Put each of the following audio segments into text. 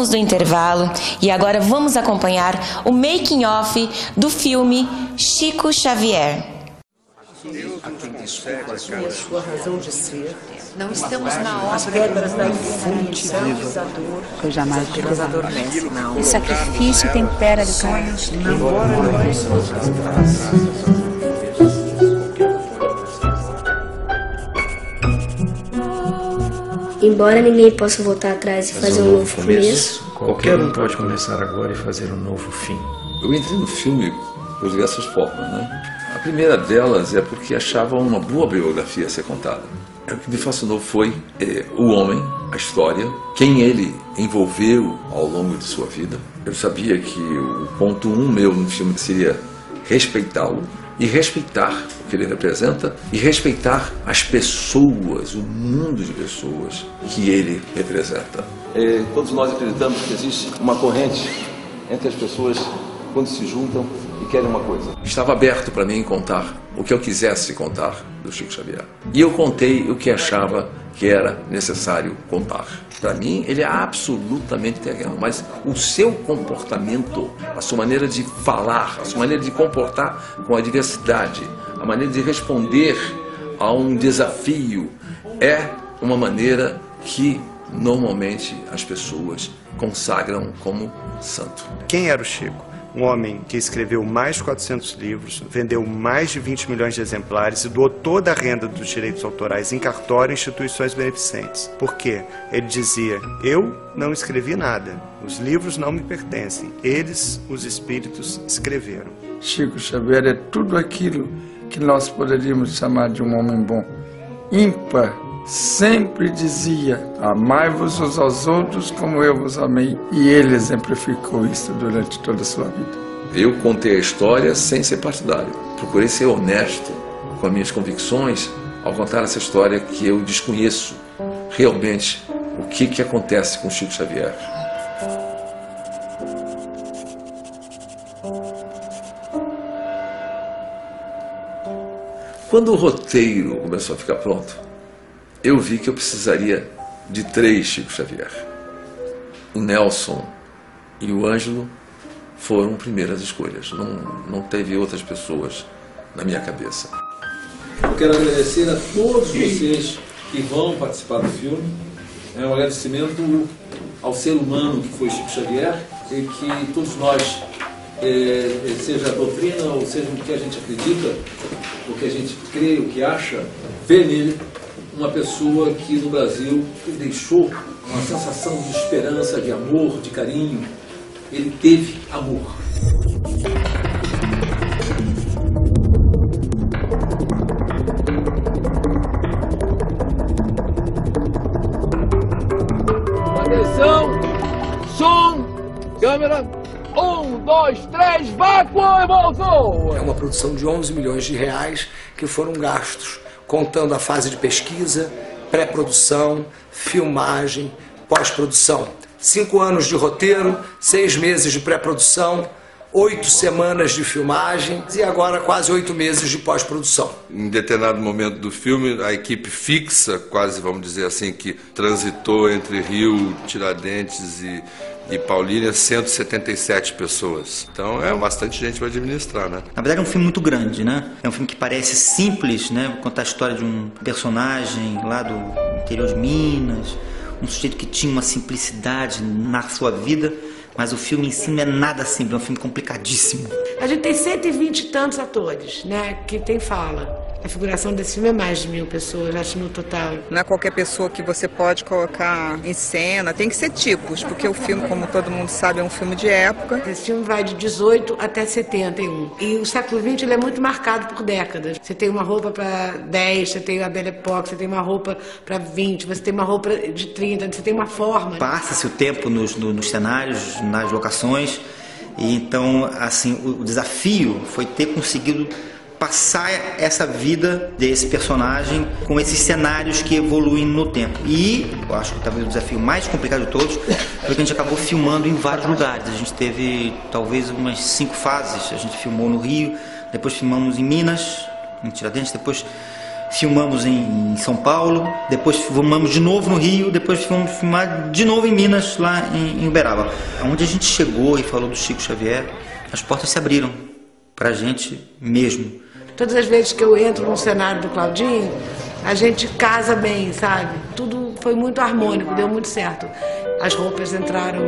voltamos do intervalo e agora vamos acompanhar o making of do filme Chico Xavier. Sua razão de ser. Não estamos na hora. As regras da fonte viva. Eu jamais Adormece. Não. O sacrifício tempera de carne. Embora ninguém possa voltar atrás e fazer um novo começo, qualquer um pode começar agora e fazer um novo fim. Eu entrei no filme por diversas formas, né? A primeira delas é porque achava uma boa biografia a ser contada. O que me fascinou foi o homem, a história, quem ele envolveu ao longo de sua vida. Eu sabia que o ponto 1 meu no filme seria respeitá-lo e respeitar o que ele representa e respeitar as pessoas, o mundo de pessoas que ele representa. Todos nós acreditamos que existe uma corrente entre as pessoas quando se juntam e querem uma coisa. Estava aberto para mim contar o que eu quisesse contar do Chico Xavier. E eu contei o que achava que era necessário contar. Para mim, ele é absolutamente terreno, mas o seu comportamento, a sua maneira de falar, a sua maneira de comportar com a diversidade, a maneira de responder a um desafio, é uma maneira que normalmente as pessoas consagram como santo. Quem era o Chico? Um homem que escreveu mais de 400 livros, vendeu mais de 20 milhões de exemplares e doou toda a renda dos direitos autorais em cartório e instituições beneficentes. Por quê? Ele dizia, eu não escrevi nada, os livros não me pertencem, eles, os espíritos, escreveram. Chico Xavier é tudo aquilo que nós poderíamos chamar de um homem bom, ímpar. Sempre dizia, amai-vos uns aos outros como eu vos amei. E ele exemplificou isso durante toda a sua vida. Eu contei a história sem ser partidário. Procurei ser honesto com as minhas convicções ao contar essa história que eu desconheço realmente o que acontece com Chico Xavier. Quando o roteiro começou a ficar pronto, eu vi que eu precisaria de 3 Chico Xavier. O Nelson e o Ângelo foram primeiras escolhas. Não teve outras pessoas na minha cabeça. Eu quero agradecer a todos vocês que vão participar do filme. É um agradecimento ao ser humano que foi Chico Xavier e que todos nós, seja a doutrina ou seja o que a gente acredita, o que a gente crê, o que acha, vê nele uma pessoa que no Brasil deixou uma sensação de esperança, de amor, de carinho. Ele teve amor. Atenção, som, câmera, 1, 2, 3, vácuo e voltou! É uma produção de 11 milhões de reais que foram gastos, contando a fase de pesquisa, pré-produção, filmagem, pós-produção. 5 anos de roteiro, 6 meses de pré-produção, 8 semanas de filmagem e agora quase 8 meses de pós-produção. Em determinado momento do filme, a equipe fixa, quase vamos dizer assim, que transitou entre Rio, Tiradentes e Paulínia, 177 pessoas. Então é bastante gente para administrar, né? Na verdade é um filme muito grande, né? É um filme que parece simples, né? Contar a história de um personagem lá do interior de Minas, um sujeito que tinha uma simplicidade na sua vida, mas o filme em si não é nada simples, é um filme complicadíssimo. A gente tem 120 e tantos atores, né, que tem fala. A figuração desse filme é mais de 1000 pessoas, acho, no total. Não é qualquer pessoa que você pode colocar em cena, tem que ser tipos, porque o filme, como todo mundo sabe, é um filme de época. Esse filme vai de 18 até 71. E o século XX ele é muito marcado por décadas. Você tem uma roupa para 10, você tem a Belle Époque, você tem uma roupa para 20, você tem uma roupa de 30, você tem uma forma. Passa-se o tempo nos cenários, nas locações, e então, assim, o desafio foi ter conseguido passar essa vida desse personagem com esses cenários que evoluem no tempo. E eu acho que talvez o desafio mais complicado de todos foi que a gente acabou filmando em vários lugares. A gente teve talvez umas 5 fases. A gente filmou no Rio, depois filmamos em Minas, em Tiradentes, depois filmamos em São Paulo, depois filmamos de novo no Rio, depois fomos filmar de novo em Minas, lá em Uberaba. Onde a gente chegou e falou do Chico Xavier, as portas se abriram pra gente mesmo. Todas as vezes que eu entro no cenário do Claudinho, a gente casa bem, sabe? Tudo foi muito harmônico, deu muito certo. As roupas entraram,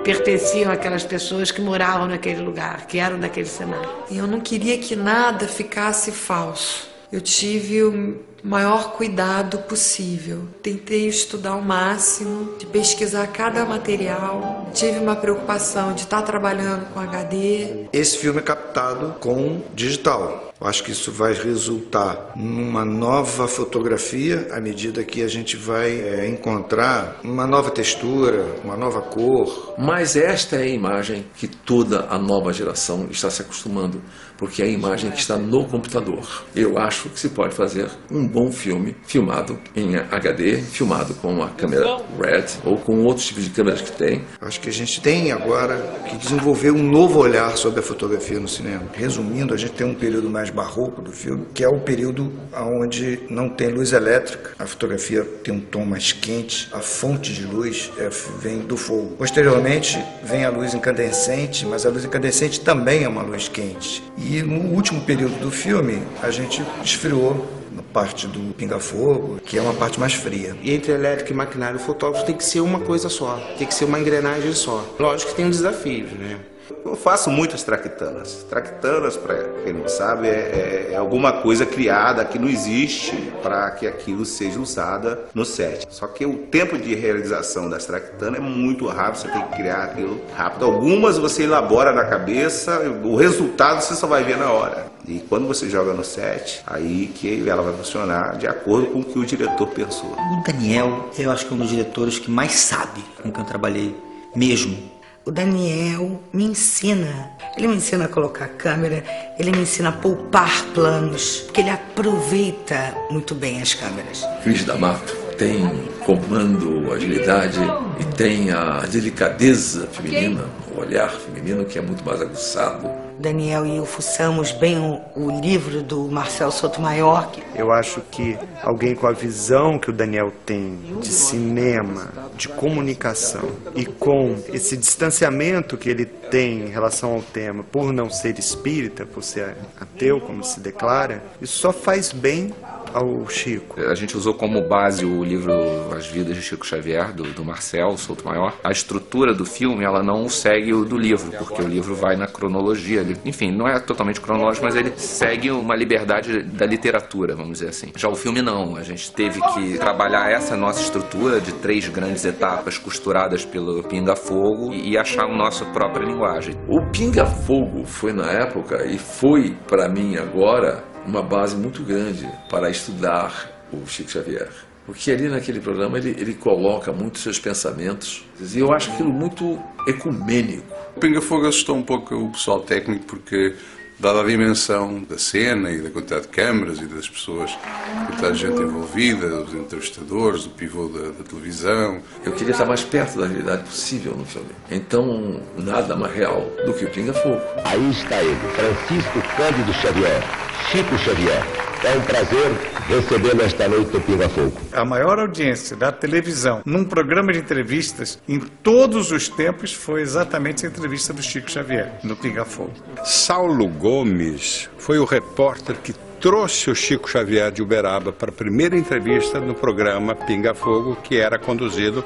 pertenciam àquelas pessoas que moravam naquele lugar, que eram daquele cenário. E eu não queria que nada ficasse falso. Eu tive o maior cuidado possível. Tentei estudar ao máximo, de pesquisar cada material. Tive uma preocupação de estar trabalhando com HD. Esse filme é captado com digital. Eu acho que isso vai resultar numa nova fotografia à medida que a gente vai encontrar uma nova textura, uma nova cor. Mas esta é a imagem que toda a nova geração está se acostumando, porque é a imagem que está no computador. Eu acho que se pode fazer um bom filme filmado em HD, filmado com a câmera RED ou com outros tipos de câmeras que tem. Acho que a gente tem agora que desenvolver um novo olhar sobre a fotografia no cinema. Resumindo, a gente tem um período mais barroco do filme, que é o período onde não tem luz elétrica. A fotografia tem um tom mais quente, a fonte de luz vem do fogo. Posteriormente vem a luz incandescente, mas a luz incandescente também é uma luz quente. E no último período do filme, a gente esfriou na parte do pinga-fogo, que é uma parte mais fria. E entre elétrica e maquinário, o fotógrafo tem que ser uma coisa só, tem que ser uma engrenagem só. Lógico que tem desafios, né? Eu faço muitas traquitanas. Traquitanas, para quem não sabe, é alguma coisa criada que não existe para que aquilo seja usada no set. Só que o tempo de realização das traquitanas é muito rápido, você tem que criar aquilo rápido. Algumas você elabora na cabeça, o resultado você só vai ver na hora. E quando você joga no set, aí que ela vai funcionar de acordo com o que o diretor pensou. O Daniel, eu acho que é um dos diretores que mais sabe com quem eu trabalhei mesmo. O Daniel me ensina, ele me ensina a colocar câmera, ele me ensina a poupar planos, porque ele aproveita muito bem as câmeras. Cris D'Amato tem comando, agilidade e tem a delicadeza feminina, o olhar feminino que é muito mais aguçado. Daniel e eu fuçamos bem o livro do Marcel Sotomayor. Eu acho que alguém com a visão que o Daniel tem de cinema, de comunicação e com esse distanciamento que ele tem em relação ao tema, por não ser espírita, por ser ateu, como se declara, isso só faz bem ao Chico. A gente usou como base o livro As Vidas de Chico Xavier, do Marcel Sotomayor. A estrutura do filme, ela não segue o do livro, porque o livro vai na cronologia. Enfim, não é totalmente cronológico, mas ele segue uma liberdade da literatura, vamos dizer assim. Já o filme não, a gente teve que trabalhar essa nossa estrutura de 3 grandes etapas costuradas pelo Pinga-Fogo e achar a nossa própria linguagem. O Pinga-Fogo foi na época, e foi para mim agora, uma base muito grande para estudar o Chico Xavier. Porque ali naquele programa ele coloca muitos seus pensamentos, e eu acho aquilo muito ecumênico. O Pinga-Fogo assustou um pouco o pessoal técnico, porque dada a dimensão da cena e da quantidade de câmaras e das pessoas, a quantidade de gente envolvida, os entrevistadores, o pivô da televisão. Eu queria estar mais perto da realidade possível no filme. Então, nada mais real do que o Pinga-Fogo. Aí está ele, Francisco Cândido Xavier, Chico Xavier. É um prazer recebê-lo esta noite no Pinga-Fogo. A maior audiência da televisão num programa de entrevistas em todos os tempos foi exatamente a entrevista do Chico Xavier no Pinga-Fogo. Saulo Gomes foi o repórter que trouxe o Chico Xavier de Uberaba para a primeira entrevista no programa Pinga-Fogo, que era conduzido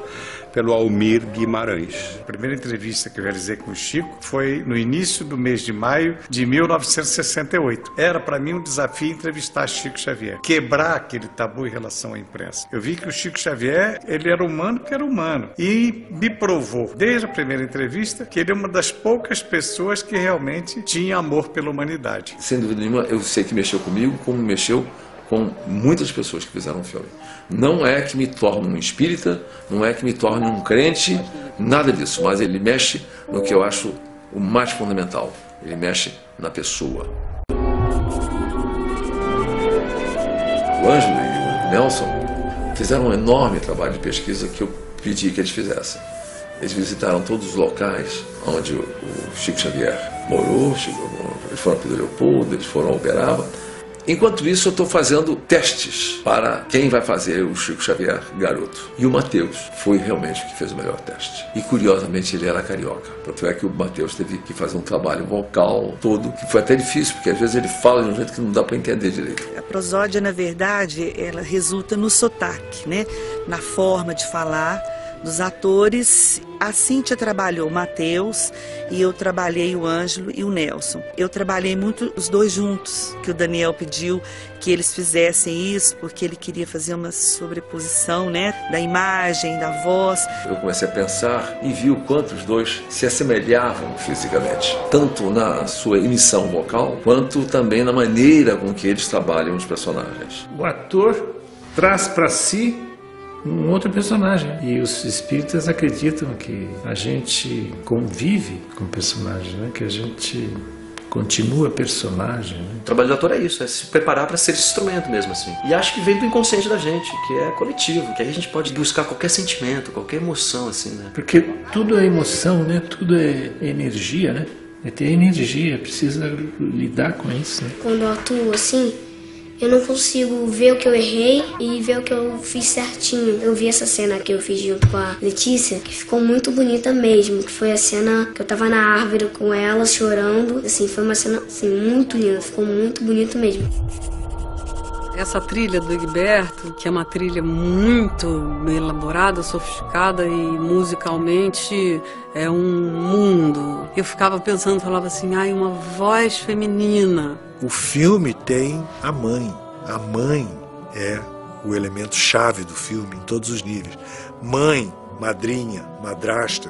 pelo Almir Guimarães. A primeira entrevista que eu realizei com o Chico foi no início do mês de maio de 1968. Era para mim um desafio entrevistar Chico Xavier, quebrar aquele tabu em relação à imprensa. Eu vi que o Chico Xavier, ele era humano porque era humano, e me provou, desde a primeira entrevista, que ele é uma das poucas pessoas que realmente tinha amor pela humanidade. Sem dúvida nenhuma, eu sei que mexeu comigo, como mexeu com muitas pessoas que fizeram o filme. Não é que me torne um espírita, não é que me torne um crente, nada disso, mas ele mexe no que eu acho o mais fundamental. Ele mexe na pessoa. O Ângelo e o Nelson fizeram um enorme trabalho de pesquisa que eu pedi que eles fizessem. Eles visitaram todos os locais onde o Chico Xavier morou, eles foram a Pedro Leopoldo, eles foram a Uberaba, Enquanto isso, eu estou fazendo testes para quem vai fazer o Chico Xavier garoto. E o Matheus foi realmente o que fez o melhor teste. E curiosamente ele era carioca. Tanto é que o Matheus teve que fazer um trabalho vocal todo, que foi até difícil, porque às vezes ele fala de um jeito que não dá para entender direito. A prosódia, na verdade, ela resulta no sotaque, né? Na forma de falar dos atores. A Cíntia trabalhou o Matheus e eu trabalhei o Ângelo e o Nelson. Eu trabalhei muito os dois juntos, que o Daniel pediu que eles fizessem isso, porque ele queria fazer uma sobreposição, né, da imagem, da voz. Eu comecei a pensar e vi o quanto os dois se assemelhavam fisicamente, tanto na sua emissão vocal, quanto também na maneira com que eles trabalham os personagens. O ator traz para si um outro personagem. E os espíritas acreditam que a gente convive com o personagem, né? Que a gente continua personagem. Né? O trabalho do ator é isso, é se preparar para ser esse instrumento mesmo, assim. E acho que vem do inconsciente da gente, que é coletivo, que aí a gente pode buscar qualquer sentimento, qualquer emoção, assim, né? Porque tudo é emoção, né? Tudo é energia, né? É ter energia, precisa lidar com isso, né? Quando eu atuo assim, eu não consigo ver o que eu errei e ver o que eu fiz certinho. Eu vi essa cena que eu fiz junto com a Letícia, que ficou muito bonita mesmo. Que foi a cena que eu tava na árvore com ela, chorando. Assim, foi uma cena assim, muito linda, ficou muito bonito mesmo. Essa trilha do Egberto, que é uma trilha muito elaborada, sofisticada e musicalmente é um mundo. Eu ficava pensando, falava assim, ai, uma voz feminina. O filme tem a mãe. A mãe é o elemento chave do filme em todos os níveis. Mãe, madrinha, madrasta,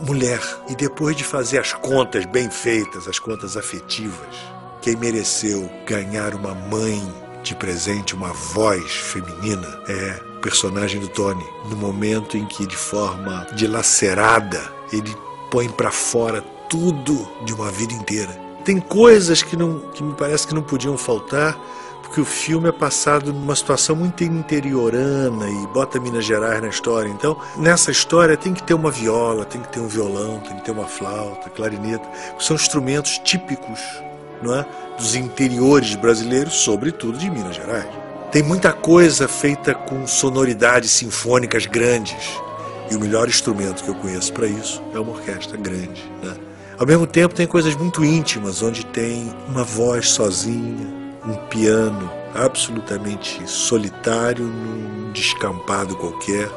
mulher. E depois de fazer as contas bem feitas, as contas afetivas, quem mereceu ganhar uma mãe de presente, uma voz feminina, é o personagem do Tony. No momento em que, de forma dilacerada, ele põe para fora tudo de uma vida inteira. Tem coisas que me parece que não podiam faltar, porque o filme é passado numa situação muito interiorana e bota Minas Gerais na história. Então, nessa história tem que ter uma viola, tem que ter um violão, tem que ter uma flauta, clarineta, que são instrumentos típicos, não é, dos interiores brasileiros, sobretudo de Minas Gerais. Tem muita coisa feita com sonoridades sinfônicas grandes, e o melhor instrumento que eu conheço para isso é uma orquestra grande, né? Ao mesmo tempo tem coisas muito íntimas, onde tem uma voz sozinha, um piano absolutamente solitário num descampado qualquer,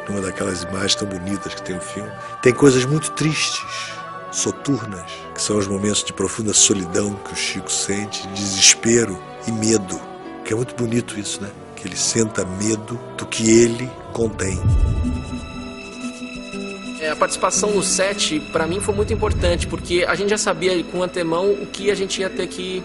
numa daquelas imagens tão bonitas que tem o filme. Tem coisas muito tristes, soturnas, que são os momentos de profunda solidão que o Chico sente, desespero e medo, que é muito bonito isso, né? Que ele senta medo do que ele contém. A participação no set, para mim, foi muito importante, porque a gente já sabia com antemão o que a gente ia ter que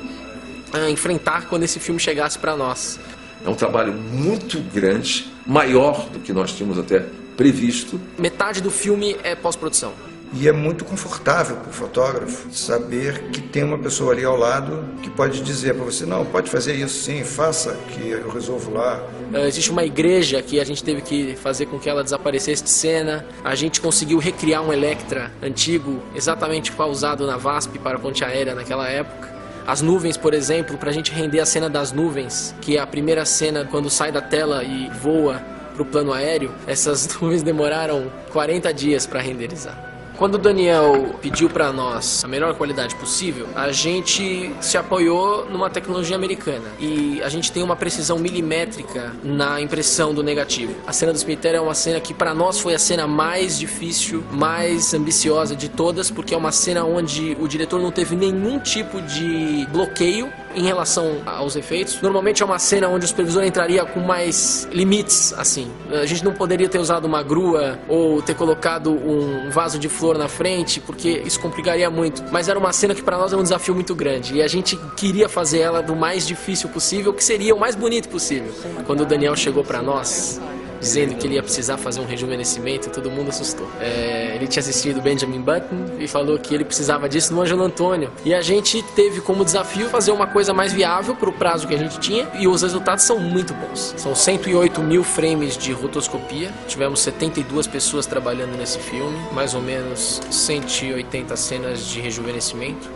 enfrentar quando esse filme chegasse para nós. É um trabalho muito grande, maior do que nós tínhamos até previsto. Metade do filme é pós-produção. E é muito confortável para o fotógrafo saber que tem uma pessoa ali ao lado que pode dizer para você, não, pode fazer isso sim, faça, que eu resolvo lá. Existe uma igreja que a gente teve que fazer com que ela desaparecesse de cena. A gente conseguiu recriar um Electra antigo, exatamente qual usado na VASP para a ponte aérea naquela época. As nuvens, por exemplo, para a gente render a cena das nuvens, que é a primeira cena quando sai da tela e voa para o plano aéreo, essas nuvens demoraram 40 dias para renderizar. Quando o Daniel pediu para nós a melhor qualidade possível, a gente se apoiou numa tecnologia americana e a gente tem uma precisão milimétrica na impressão do negativo. A cena do cemitério é uma cena que para nós foi a cena mais difícil, mais ambiciosa de todas, porque é uma cena onde o diretor não teve nenhum tipo de bloqueio em relação aos efeitos. Normalmente é uma cena onde o supervisor entraria com mais limites, assim. A gente não poderia ter usado uma grua ou ter colocado um vaso de flor na frente, porque isso complicaria muito. Mas era uma cena que para nós é um desafio muito grande e a gente queria fazer ela do mais difícil possível, que seria o mais bonito possível. Quando o Daniel chegou para nós, dizendo que ele ia precisar fazer um rejuvenescimento, todo mundo assustou. Ele tinha assistido Benjamin Button e falou que ele precisava disso no Ângelo Antônio. E a gente teve como desafio fazer uma coisa mais viável para o prazo que a gente tinha, e os resultados são muito bons. São 108 mil frames de rotoscopia, tivemos 72 pessoas trabalhando nesse filme, mais ou menos 180 cenas de rejuvenescimento.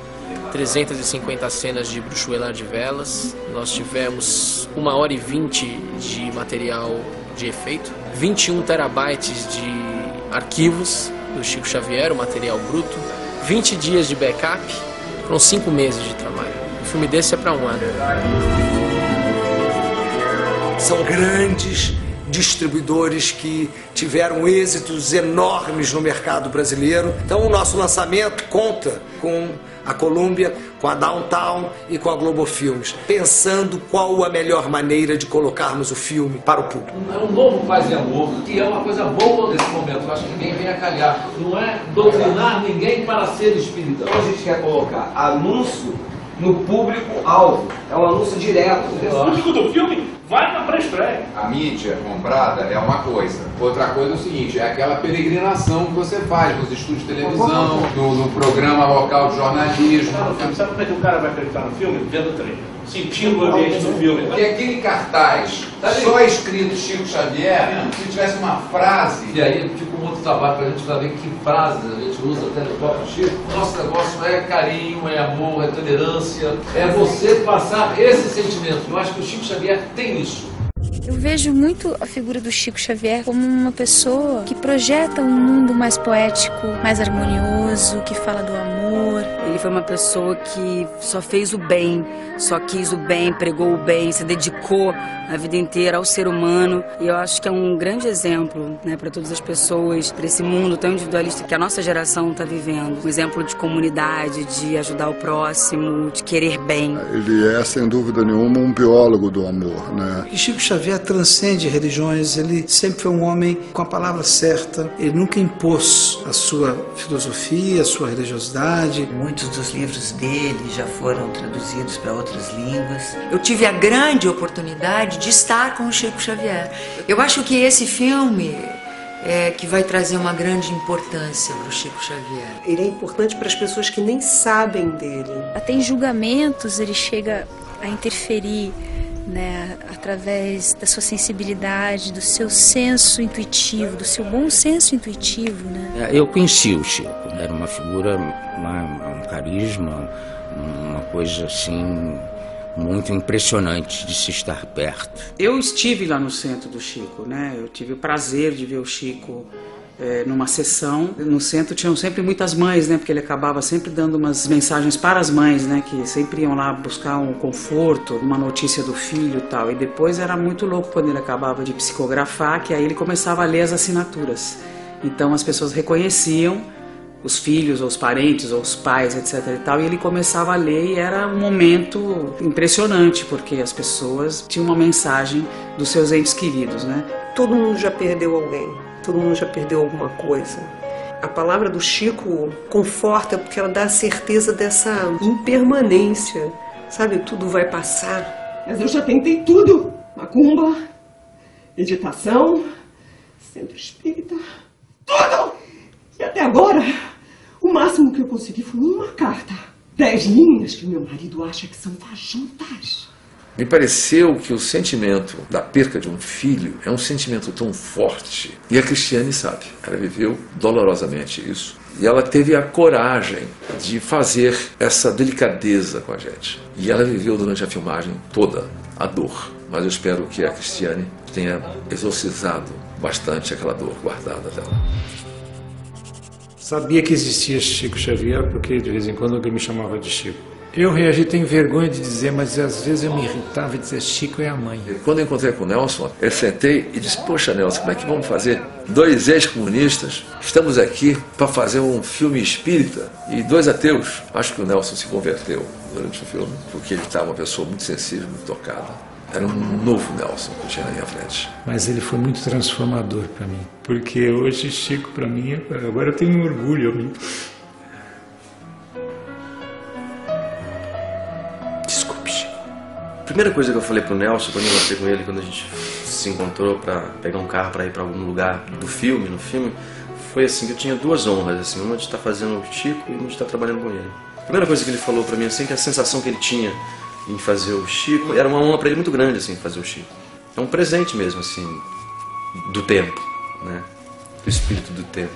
350 cenas de Bruxuelar de velas, nós tivemos 1h20 de material de efeito, 21 terabytes de arquivos do Chico Xavier, o material bruto, 20 dias de backup, foram 5 meses de trabalho. Um filme desse é para um ano. São grandes distribuidores que tiveram êxitos enormes no mercado brasileiro. Então o nosso lançamento conta com a Columbia, com a Downtown e com a Globo Filmes, pensando qual a melhor maneira de colocarmos o filme para o público. É um novo Paz e Amor, que é uma coisa boa nesse momento. Eu acho que ninguém vem a calhar. Não é doutrinar ninguém para ser espírita. Então a gente quer colocar anúncio no público-alvo. É um anúncio direto. O público do filme vai na pré-estreia. A mídia comprada é uma coisa. Outra coisa é o seguinte, é aquela peregrinação que você faz nos estúdios de televisão, no programa local de jornalismo. Sabe como é que o cara vai acreditar no filme? Vendo o trailer. Sentindo o ambiente do filme. Porque aquele cartaz, só escrito Chico Xavier, se tivesse uma frase, e aí fica um outro trabalho pra gente saber que frases a gente usa até no próprio Chico. Nosso negócio é carinho, é amor, é tolerância, é você passar esse sentimento. Eu acho que o Chico Xavier tem isso. Eu vejo muito a figura do Chico Xavier como uma pessoa que projeta um mundo mais poético, mais harmonioso, que fala do amor. Ele foi uma pessoa que só fez o bem, só quis o bem, pregou o bem, se dedicou a vida inteira ao ser humano. E eu acho que é um grande exemplo, né, para todas as pessoas, para esse mundo tão individualista que a nossa geração está vivendo. Um exemplo de comunidade, de ajudar o próximo, de querer bem. Ele é, sem dúvida nenhuma, um biólogo do amor, né? E Chico Xavier transcende religiões, ele sempre foi um homem com a palavra certa, ele nunca impôs a sua filosofia, a sua religiosidade. Muitos dos livros dele já foram traduzidos para outras línguas. Eu tive a grande oportunidade de estar com o Chico Xavier. Eu acho que esse filme é que vai trazer uma grande importância para o Chico Xavier. Ele é importante para as pessoas que nem sabem dele. Até em julgamentos ele chega a interferir, né, através da sua sensibilidade, do seu senso intuitivo, do seu bom senso intuitivo, né? Eu conheci o Chico, era uma figura, um carisma, uma coisa assim muito impressionante de se estar perto. Eu estive lá no centro do Chico, né? Eu tive o prazer de ver o Chico numa sessão. No centro tinham sempre muitas mães, né? Porque ele acabava sempre dando umas mensagens para as mães, né? Que sempre iam lá buscar um conforto, uma notícia do filho e tal. E depois era muito louco quando ele acabava de psicografar, que aí ele começava a ler as assinaturas. Então as pessoas reconheciam os filhos, ou os parentes, ou os pais, etc. e tal, e ele começava a ler e era um momento impressionante, porque as pessoas tinham uma mensagem dos seus entes queridos, né? Todo mundo já perdeu alguém, todo mundo já perdeu alguma coisa. A palavra do Chico conforta porque ela dá a certeza dessa impermanência, sabe? Tudo vai passar. Mas eu já tentei tudo, macumba, meditação, centro espírita, tudo! E até agora, o máximo que eu consegui foi uma carta. 10 linhas que meu marido acha que são fajutas. Me pareceu que o sentimento da perca de um filho é um sentimento tão forte. E a Cristiane sabe, ela viveu dolorosamente isso. E ela teve a coragem de fazer essa delicadeza com a gente. E ela viveu durante a filmagem toda a dor. Mas eu espero que a Cristiane tenha exorcizado bastante aquela dor guardada dela. Sabia que existia Chico Xavier porque de vez em quando alguém me chamava de Chico. Eu reagi, tenho vergonha de dizer, mas às vezes eu me irritava e dizia Chico é a mãe. Quando eu encontrei com o Nelson, eu sentei e disse, poxa Nelson, como é que vamos fazer? 2 ex-comunistas, estamos aqui para fazer um filme espírita e 2 ateus. Acho que o Nelson se converteu durante o filme, porque ele estava uma pessoa muito sensível, muito tocada. Era um novo Nelson que eu tinha na minha frente. Mas ele foi muito transformador para mim. Porque hoje Chico para mim, agora eu tenho um orgulho. Desculpe, Chico. A primeira coisa que eu falei pro Nelson, quando eu encontrei com ele, quando a gente se encontrou para pegar um carro para ir para algum lugar no filme, foi assim, que eu tinha 2 honras, assim, uma de estar fazendo o Chico e uma de estar trabalhando com ele. A primeira coisa que ele falou para mim, assim, que a sensação que ele tinha em fazer o Chico, era uma honra para ele muito grande, assim, fazer o Chico. É um presente mesmo, assim, do tempo, né? Do espírito do tempo.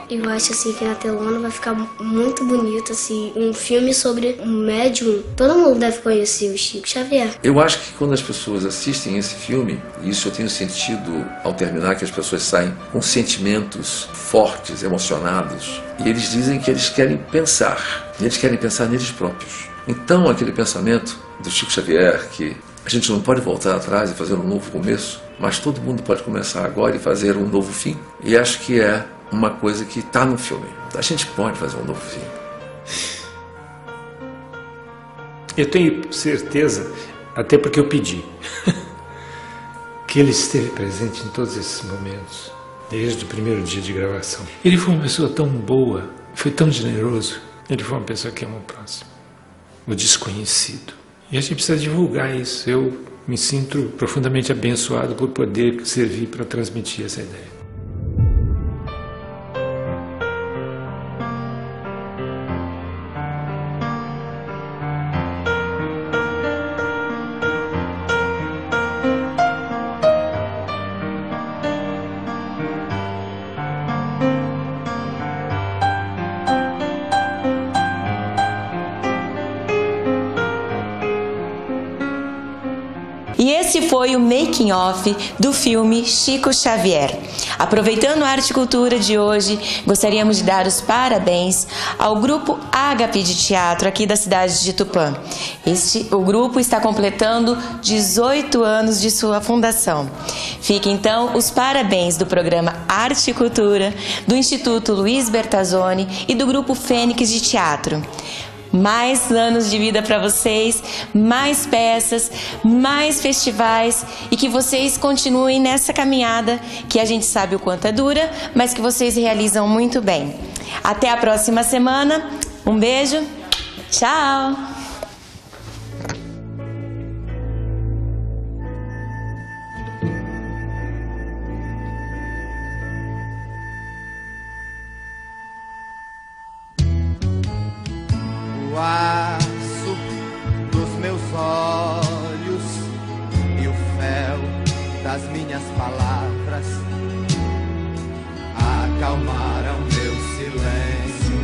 Eu acho assim que na telona vai ficar muito bonito, assim, um filme sobre um médium. Todo mundo deve conhecer o Chico Xavier. Eu acho que quando as pessoas assistem esse filme, e isso eu tenho sentido ao terminar, que as pessoas saem com sentimentos fortes, emocionados, e eles dizem que eles querem pensar, e eles querem pensar neles próprios. Então aquele pensamento do Chico Xavier, que a gente não pode voltar atrás e fazer um novo começo, mas todo mundo pode começar agora e fazer um novo fim, e acho que é uma coisa que está no filme. A gente pode fazer um novo fim. Eu tenho certeza, até porque eu pedi, que ele esteve presente em todos esses momentos, desde o primeiro dia de gravação. Ele foi uma pessoa tão boa, foi tão generoso. Ele foi uma pessoa que ama o próximo, o desconhecido. E a gente precisa divulgar isso. Eu me sinto profundamente abençoado por poder servir para transmitir essa ideia. E esse foi o making of do filme Chico Xavier. Aproveitando a Arte e Cultura de hoje, gostaríamos de dar os parabéns ao grupo Ágape de Teatro aqui da cidade de Tupã. O grupo está completando 18 anos de sua fundação. Fica então os parabéns do programa Arte e Cultura, do Instituto Luiz Bertazzoni e do grupo Fênix de Teatro. Mais anos de vida para vocês, mais peças, mais festivais e que vocês continuem nessa caminhada que a gente sabe o quanto é dura, mas que vocês realizam muito bem. Até a próxima semana. Um beijo. Tchau. O aço dos meus olhos e o fel das minhas palavras acalmaram meu silêncio,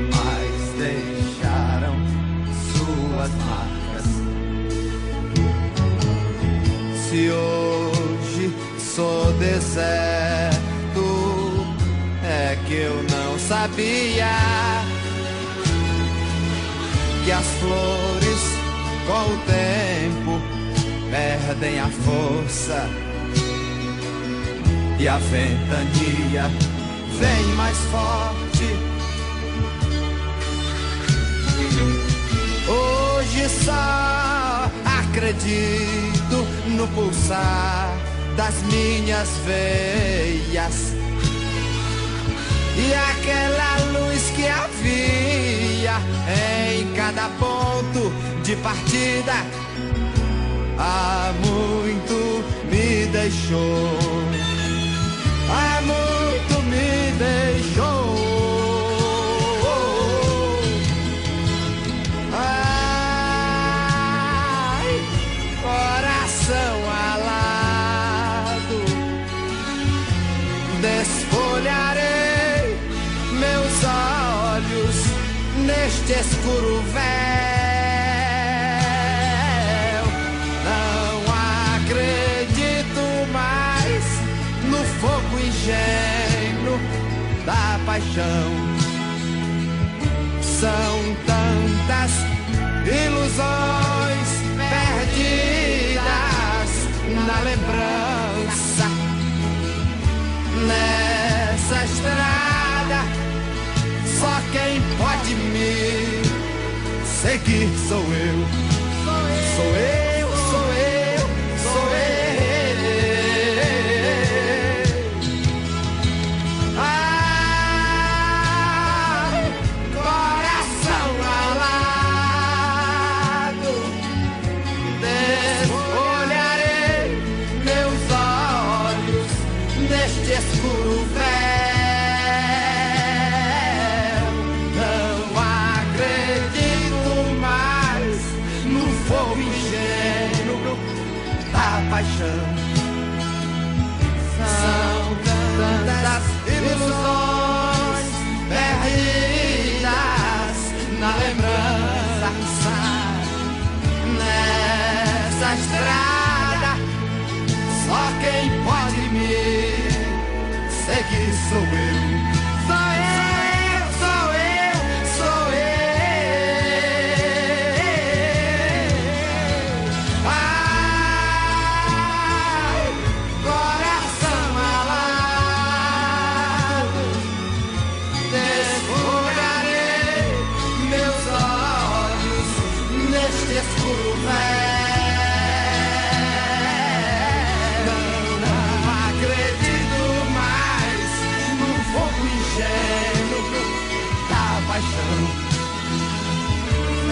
mas deixaram suas marcas. Se hoje sou deserto, é que eu não sabia que as flores com o tempo perdem a força e a ventania vem mais forte. Hoje só acredito no pulsar das minhas veias e aquela luz que havia em cada ponto de partida há muito me deixou, há muito me deixou. Ai, coração alado, desfolharei meus olhos neste escuro véu. Não acredito mais no fogo ingênuo da paixão. São tantas ilusões perdidas na lembrança. Nessa estrada só quem pode me seguir sou eu. Sou eu, sou eu, sou eu. Ai, coração alado, desfolharei meus olhos neste escuro véu. Paixão. São tantas ilusões estrada, só quem pode me seguir sou eu. Seguir sou eu, sou eu, sou eu, sou eu. Coração alado, desfolharei meus olhos neste escuro véu. Não acredito mais no fogo ingênuo da paixão.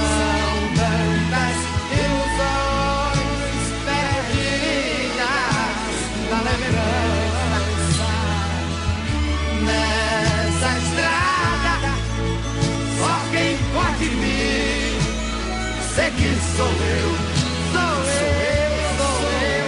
São tantas ilusões perdidas na lembrança. Nessa estrada, alguém pode seguir sou eu. Sou eu, sou eu, sou eu.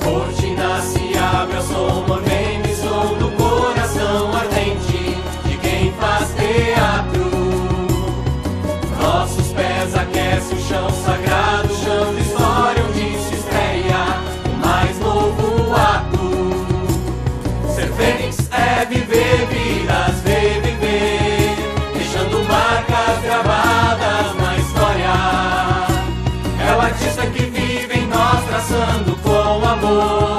Hoje nasce a meu som, mormene som do coração ardente de quem faz teatro. Nossos pés aquecem o chão sagrado, chão de história onde se estreia o mais novo ato. Ser fênix é viver vidas, viver, deixando marcas gravadas na história. É o artista que vive em nós, traçando com amor